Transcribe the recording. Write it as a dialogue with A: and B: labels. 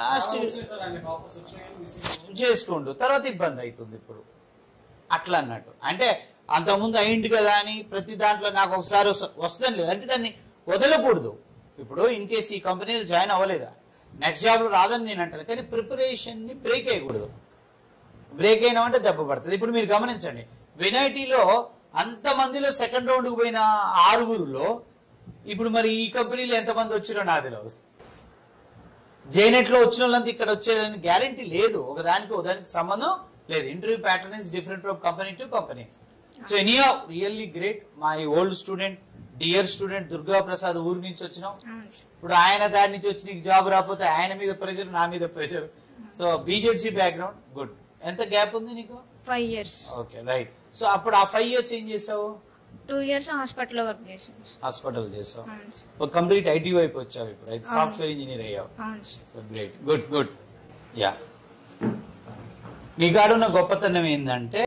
A: Last చేసుకుంటూ తర్వాత ఇబ్బంది అవుతుంది ఇప్పుడు అట్లా అన్నట్టు. అంటే అంతకుముందు అయింది కదా అని ప్రతి దాంట్లో నాకు ఒకసారి వస్తుంది లేదు అంటే దాన్ని వదలకూడదు. ఇప్పుడు ఇన్ కేసు ఈ కంపెనీలో జాయిన్ అవ్వలేదా, నెక్స్ట్ జాబ్లో రాదని నేను అంటాను, కానీ ప్రిపరేషన్ని బ్రేక్ అయ్యకూడదు. బ్రేక్ అయినామంటే దెబ్బ పడుతుంది. ఇప్పుడు మీరు గమనించండి, వినైటీలో అంతమందిలో సెకండ్ రౌండ్కి పోయిన 6గురులో ఇప్పుడు మరి ఈ కంపెనీలో ఎంతమంది వచ్చిరో నాకు తెలియదు. జేనెట్లో వచ్చిన వాళ్ళంతా ఇక్కడ వచ్చేదని గ్యారంటీ లేదు. ఒకదానికి సంబంధం లేదు. Interview pattern is different from company to company. So anyhow really great. My old student, dear student Durga Prasad ఊరు నుంచి వచ్చినావు. ఇప్పుడు ఆయన దాని నుంచి వచ్చి నీకు జాబ్ రాకపోతే ఆయన మీద ప్రెషర్, నా మీద pressure. So BZC background good. ఎంత గ్యాప్ ఉంది నీకు?
B: 5 years.
A: Okay right. సో అప్పుడు ఆ 5 years ఏం చేసావు?
B: 2 years హాస్పిటల్లో వర్క్ చేసాను.
A: హాస్పిటల్ చేసావు. ఒక కంప్లీట్ ఐటీ వైపు వచ్చావు. ఇప్పుడు అయితే సాఫ్ట్వేర్ ఇంజనీర్ అయ్యావు. So great, good good. Yeah, నీ కాడున్న గొప్పతనం ఏంటంటే